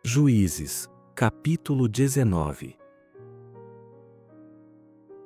Juízes, capítulo 19.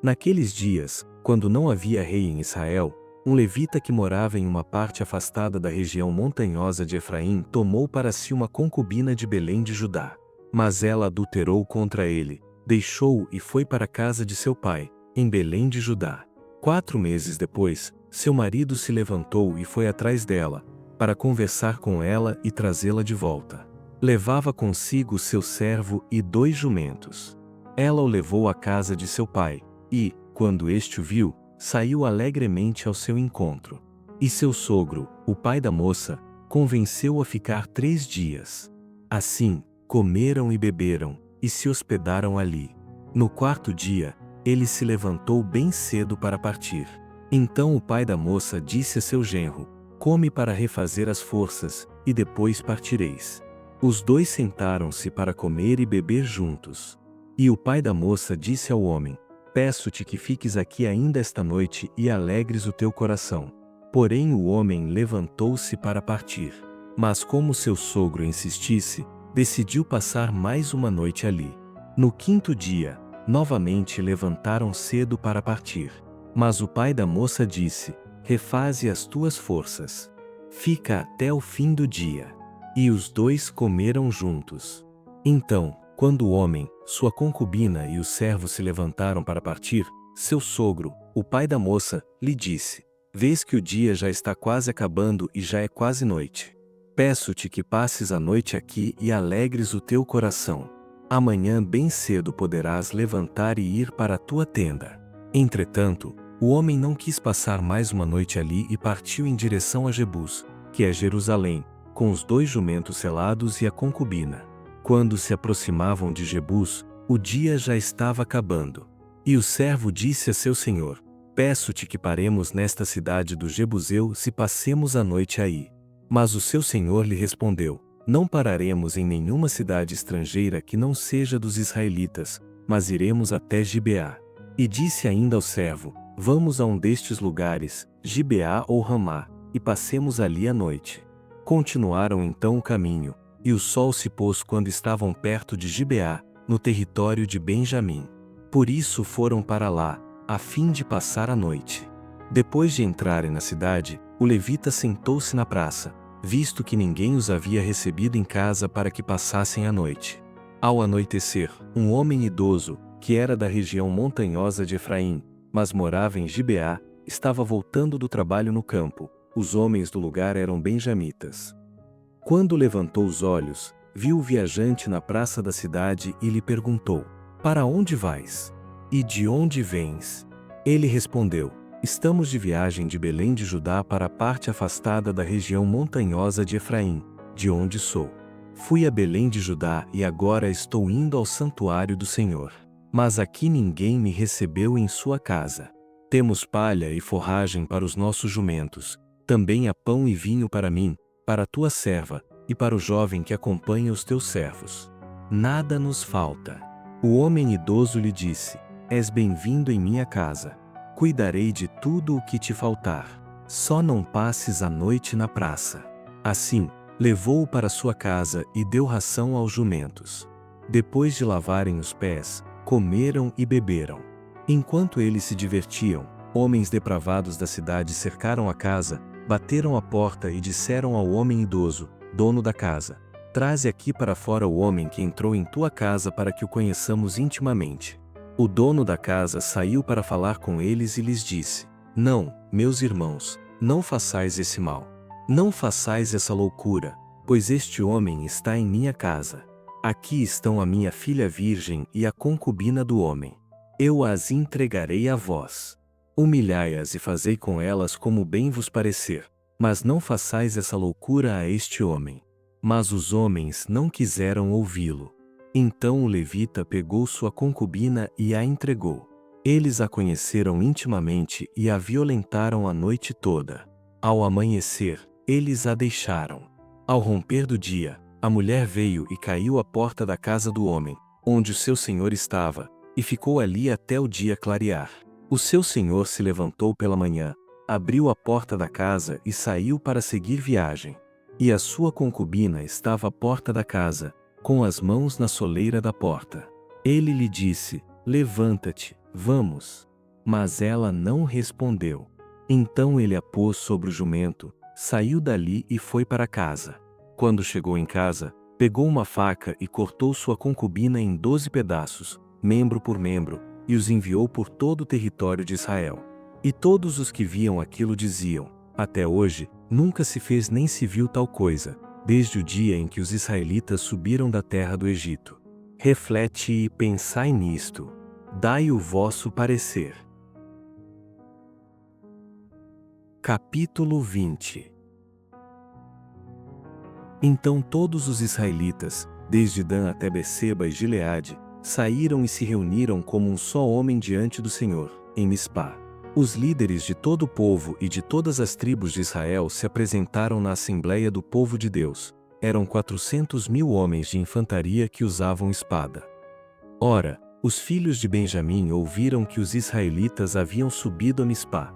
Naqueles dias, quando não havia rei em Israel, um levita que morava em uma parte afastada da região montanhosa de Efraim tomou para si uma concubina de Belém de Judá. Mas ela adulterou contra ele, deixou-o e foi para a casa de seu pai, em Belém de Judá. 4 meses depois, seu marido se levantou e foi atrás dela, para conversar com ela e trazê-la de volta. Levava consigo seu servo e 2 jumentos. Ela o levou à casa de seu pai, e, quando este o viu, saiu alegremente ao seu encontro. E seu sogro, o pai da moça, convenceu-o a ficar 3 dias. Assim, comeram e beberam, e se hospedaram ali. No 4º dia, ele se levantou bem cedo para partir. Então o pai da moça disse a seu genro: come para refazer as forças, e depois partireis. Os 2 sentaram-se para comer e beber juntos. E o pai da moça disse ao homem: peço-te que fiques aqui ainda esta noite e alegres o teu coração. Porém o homem levantou-se para partir. Mas como seu sogro insistisse, decidiu passar mais uma noite ali. No 5º dia, novamente levantaram cedo para partir. Mas o pai da moça disse: refaze as tuas forças. Fica até o fim do dia. E os 2 comeram juntos. Então, quando o homem, sua concubina e o servo se levantaram para partir, seu sogro, o pai da moça, lhe disse: vês que o dia já está quase acabando e já é quase noite. Peço-te que passes a noite aqui e alegres o teu coração. Amanhã bem cedo poderás levantar e ir para a tua tenda. Entretanto, o homem não quis passar mais uma noite ali e partiu em direção a Jebus, que é Jerusalém, com os 2 jumentos selados e a concubina. Quando se aproximavam de Jebus, o dia já estava acabando. E o servo disse a seu senhor: peço-te que paremos nesta cidade do Jebuseus e passemos a noite aí. Mas o seu senhor lhe respondeu: não pararemos em nenhuma cidade estrangeira que não seja dos israelitas, mas iremos até Gibeá. E disse ainda ao servo: vamos a um destes lugares, Gibeá ou Ramá, e passemos ali a noite. Continuaram então o caminho, e o sol se pôs quando estavam perto de Gibeá, no território de Benjamim. Por isso foram para lá, a fim de passar a noite. Depois de entrarem na cidade, o levita sentou-se na praça, visto que ninguém os havia recebido em casa para que passassem a noite. Ao anoitecer, um homem idoso, que era da região montanhosa de Efraim, mas morava em Gibeá, estava voltando do trabalho no campo. Os homens do lugar eram benjamitas. Quando levantou os olhos, viu o viajante na praça da cidade e lhe perguntou: para onde vais? E de onde vens? Ele respondeu: estamos de viagem de Belém de Judá para a parte afastada da região montanhosa de Efraim, de onde sou. Fui a Belém de Judá e agora estou indo ao santuário do Senhor. Mas aqui ninguém me recebeu em sua casa. Temos palha e forragem para os nossos jumentos. Também há pão e vinho para mim, para a tua serva, e para o jovem que acompanha os teus servos. Nada nos falta. O homem idoso lhe disse: és bem-vindo em minha casa. Cuidarei de tudo o que te faltar. Só não passes a noite na praça. Assim, levou-o para sua casa e deu ração aos jumentos. Depois de lavarem os pés, comeram e beberam. Enquanto eles se divertiam, homens depravados da cidade cercaram a casa, bateram à porta e disseram ao homem idoso, dono da casa: traze aqui para fora o homem que entrou em tua casa para que o conheçamos intimamente. O dono da casa saiu para falar com eles e lhes disse: não, meus irmãos, não façais esse mal. Não façais essa loucura, pois este homem está em minha casa. Aqui estão a minha filha virgem e a concubina do homem. Eu as entregarei a vós. Humilhai-as e fazei com elas como bem vos parecer, mas não façais essa loucura a este homem. Mas os homens não quiseram ouvi-lo. Então o levita pegou sua concubina e a entregou. Eles a conheceram intimamente e a violentaram a noite toda. Ao amanhecer, eles a deixaram. Ao romper do dia, a mulher veio e caiu à porta da casa do homem, onde o seu senhor estava, e ficou ali até o dia clarear. O seu senhor se levantou pela manhã, abriu a porta da casa e saiu para seguir viagem. E a sua concubina estava à porta da casa, com as mãos na soleira da porta. Ele lhe disse: levanta-te, vamos. Mas ela não respondeu. Então ele a pôs sobre o jumento, saiu dali e foi para casa. Quando chegou em casa, pegou uma faca e cortou sua concubina em 12 pedaços, membro por membro, e os enviou por todo o território de Israel. E todos os que viam aquilo diziam: até hoje, nunca se fez nem se viu tal coisa, desde o dia em que os israelitas subiram da terra do Egito. Reflete e pensai nisto. Dai o vosso parecer. Capítulo 20. Então todos os israelitas, desde Dan até Beceba e Gileade, saíram e se reuniram como um só homem diante do Senhor, em Mispá. Os líderes de todo o povo e de todas as tribos de Israel se apresentaram na Assembleia do Povo de Deus. Eram 400.000 homens de infantaria que usavam espada. Ora, os filhos de Benjamim ouviram que os israelitas haviam subido a Mispá.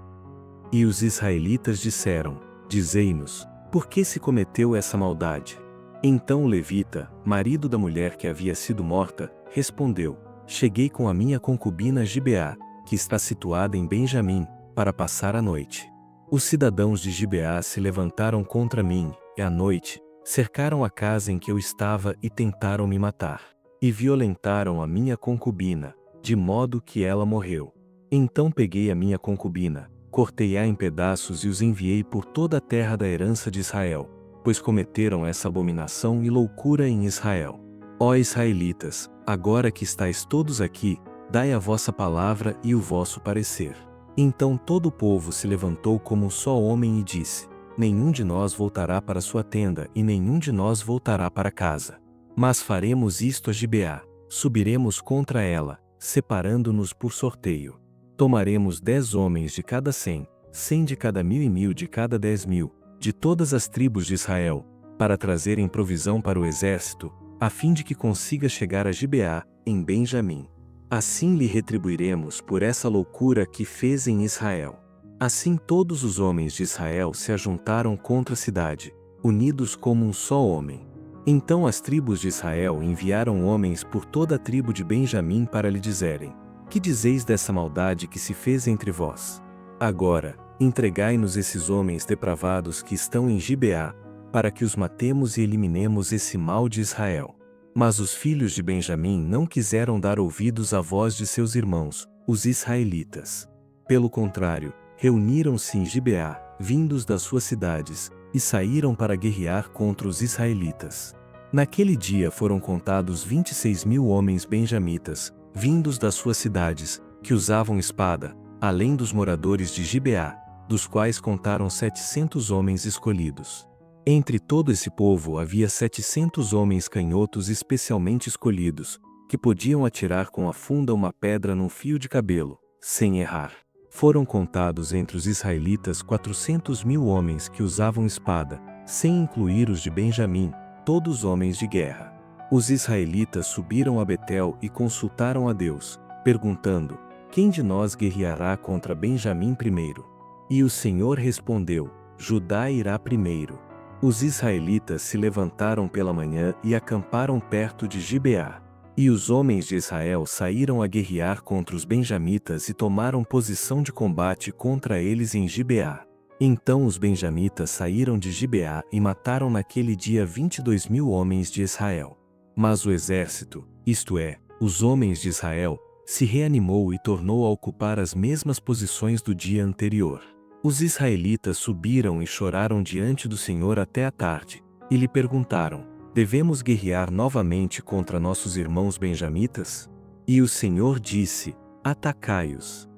E os israelitas disseram: dizei-nos, por que se cometeu essa maldade? Então o levita, marido da mulher que havia sido morta, respondeu: cheguei com a minha concubina Gibeá, que está situada em Benjamim, para passar a noite. Os cidadãos de Gibeá se levantaram contra mim, e à noite, cercaram a casa em que eu estava e tentaram me matar. E violentaram a minha concubina, de modo que ela morreu. Então peguei a minha concubina, cortei-a em pedaços e os enviei por toda a terra da herança de Israel, pois cometeram essa abominação e loucura em Israel. Ó israelitas, agora que estáis todos aqui, dai a vossa palavra e o vosso parecer. Então todo o povo se levantou como um só homem e disse: nenhum de nós voltará para sua tenda e nenhum de nós voltará para casa. Mas faremos isto a Gibeá, subiremos contra ela, separando-nos por sorteio. Tomaremos 10 homens de cada 100, 100 de cada 1.000 e 1.000 de cada 10.000, de todas as tribos de Israel, para trazerem provisão para o exército, a fim de que consiga chegar a Gibeá, em Benjamim. Assim lhe retribuiremos por essa loucura que fez em Israel. Assim todos os homens de Israel se ajuntaram contra a cidade, unidos como um só homem. Então as tribos de Israel enviaram homens por toda a tribo de Benjamim para lhe dizerem: que dizeis dessa maldade que se fez entre vós? Agora, entregai-nos esses homens depravados que estão em Gibeá, para que os matemos e eliminemos esse mal de Israel. Mas os filhos de Benjamim não quiseram dar ouvidos à voz de seus irmãos, os israelitas. Pelo contrário, reuniram-se em Gibeá, vindos das suas cidades, e saíram para guerrear contra os israelitas. Naquele dia foram contados 26.000 homens benjamitas, vindos das suas cidades, que usavam espada, além dos moradores de Gibeá, dos quais contaram 700 homens escolhidos. Entre todo esse povo havia 700 homens canhotos especialmente escolhidos, que podiam atirar com a funda uma pedra num fio de cabelo, sem errar. Foram contados entre os israelitas 400.000 homens que usavam espada, sem incluir os de Benjamim, todos homens de guerra. Os israelitas subiram a Betel e consultaram a Deus, perguntando: quem de nós guerreará contra Benjamim primeiro? E o Senhor respondeu: Judá irá primeiro. Os israelitas se levantaram pela manhã e acamparam perto de Gibeá. E os homens de Israel saíram a guerrear contra os benjamitas e tomaram posição de combate contra eles em Gibeá. Então os benjamitas saíram de Gibeá e mataram naquele dia 22.000 homens de Israel. Mas o exército, isto é, os homens de Israel, se reanimou e tornou a ocupar as mesmas posições do dia anterior. Os israelitas subiram e choraram diante do Senhor até a tarde, e lhe perguntaram: devemos guerrear novamente contra nossos irmãos benjamitas? E o Senhor disse: atacai-os.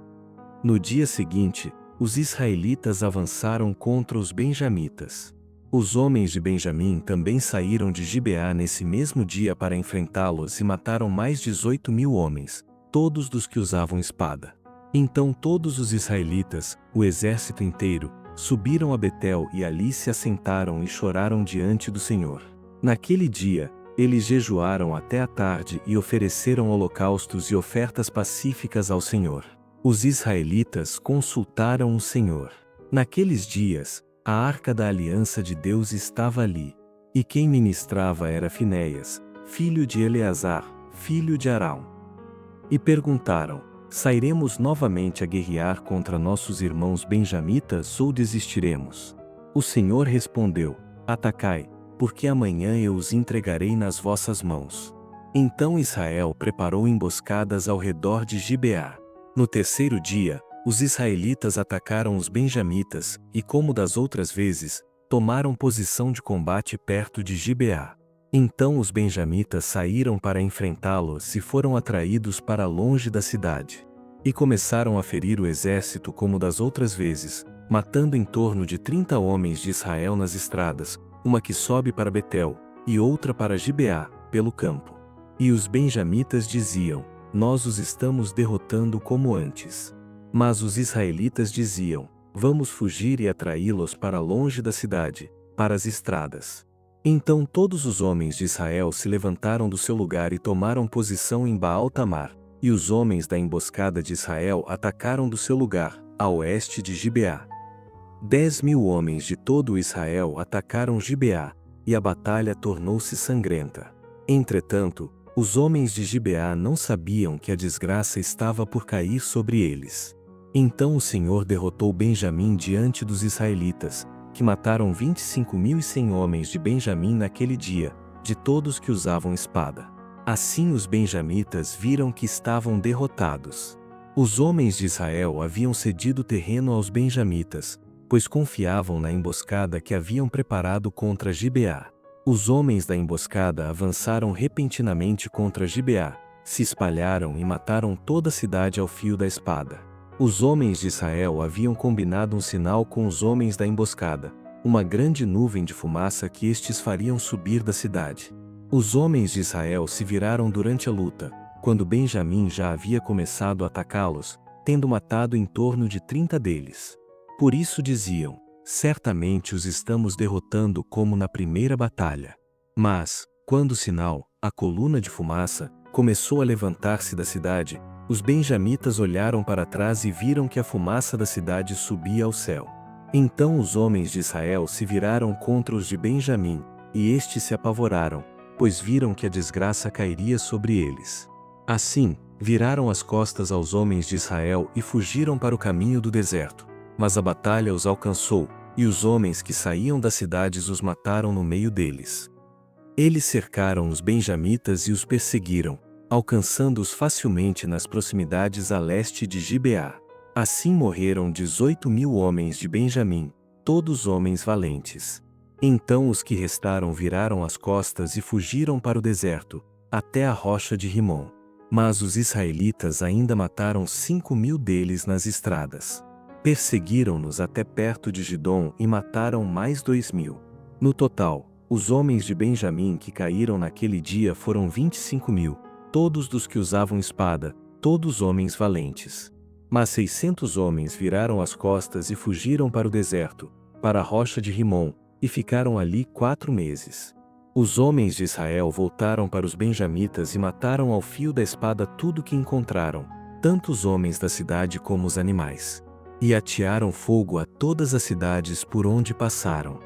No dia seguinte, os israelitas avançaram contra os benjamitas. Os homens de Benjamim também saíram de Gibeá nesse mesmo dia para enfrentá-los e mataram mais 18.000 homens, todos dos que usavam espada. Então todos os israelitas, o exército inteiro, subiram a Betel e ali se assentaram e choraram diante do Senhor. Naquele dia, eles jejuaram até a tarde e ofereceram holocaustos e ofertas pacíficas ao Senhor. Os israelitas consultaram o Senhor. Naqueles dias, a arca da aliança de Deus estava ali. E quem ministrava era Finéias, filho de Eleazar, filho de Arão. E perguntaram: sairemos novamente a guerrear contra nossos irmãos benjamitas ou desistiremos? O Senhor respondeu: atacai, porque amanhã eu os entregarei nas vossas mãos. Então Israel preparou emboscadas ao redor de Gibeá. No terceiro dia, os israelitas atacaram os benjamitas, e como das outras vezes, tomaram posição de combate perto de Gibeá. Então os benjamitas saíram para enfrentá-los e foram atraídos para longe da cidade. E começaram a ferir o exército como das outras vezes, matando em torno de 30 homens de Israel nas estradas, uma que sobe para Betel, e outra para Gibeá, pelo campo. E os benjamitas diziam: nós os estamos derrotando como antes. Mas os israelitas diziam: vamos fugir e atraí-los para longe da cidade, para as estradas. Então todos os homens de Israel se levantaram do seu lugar e tomaram posição em Baal-Tamar, e os homens da emboscada de Israel atacaram do seu lugar, a oeste de Gibeá. 10.000 homens de todo Israel atacaram Gibeá, e a batalha tornou-se sangrenta. Entretanto, os homens de Gibeá não sabiam que a desgraça estava por cair sobre eles. Então o Senhor derrotou Benjamim diante dos israelitas, que mataram 25.100 homens de Benjamim naquele dia, de todos que usavam espada. Assim os benjamitas viram que estavam derrotados. Os homens de Israel haviam cedido terreno aos benjamitas, pois confiavam na emboscada que haviam preparado contra Gibeá. Os homens da emboscada avançaram repentinamente contra Gibeá, se espalharam e mataram toda a cidade ao fio da espada. Os homens de Israel haviam combinado um sinal com os homens da emboscada, uma grande nuvem de fumaça que estes fariam subir da cidade. Os homens de Israel se viraram durante a luta, quando Benjamim já havia começado a atacá-los, tendo matado em torno de 30 deles. Por isso diziam: certamente os estamos derrotando como na primeira batalha. Mas, quando o sinal, a coluna de fumaça, começou a levantar-se da cidade, os benjamitas olharam para trás e viram que a fumaça da cidade subia ao céu. Então os homens de Israel se viraram contra os de Benjamim, e estes se apavoraram, pois viram que a desgraça cairia sobre eles. Assim, viraram as costas aos homens de Israel e fugiram para o caminho do deserto. Mas a batalha os alcançou, e os homens que saíam das cidades os mataram no meio deles. Eles cercaram os benjamitas e os perseguiram, alcançando-os facilmente nas proximidades a leste de Gibeá. Assim morreram 18.000 homens de Benjamim, todos homens valentes. Então os que restaram viraram as costas e fugiram para o deserto, até a rocha de Rimom. Mas os israelitas ainda mataram 5.000 deles nas estradas. Perseguiram-nos até perto de Gidom e mataram mais 2.000. No total, os homens de Benjamim que caíram naquele dia foram 25.000, todos dos que usavam espada, todos homens valentes. Mas 600 homens viraram as costas e fugiram para o deserto, para a rocha de Rimom, e ficaram ali 4 meses. Os homens de Israel voltaram para os benjamitas e mataram ao fio da espada tudo que encontraram, tanto os homens da cidade como os animais. E atearam fogo a todas as cidades por onde passaram.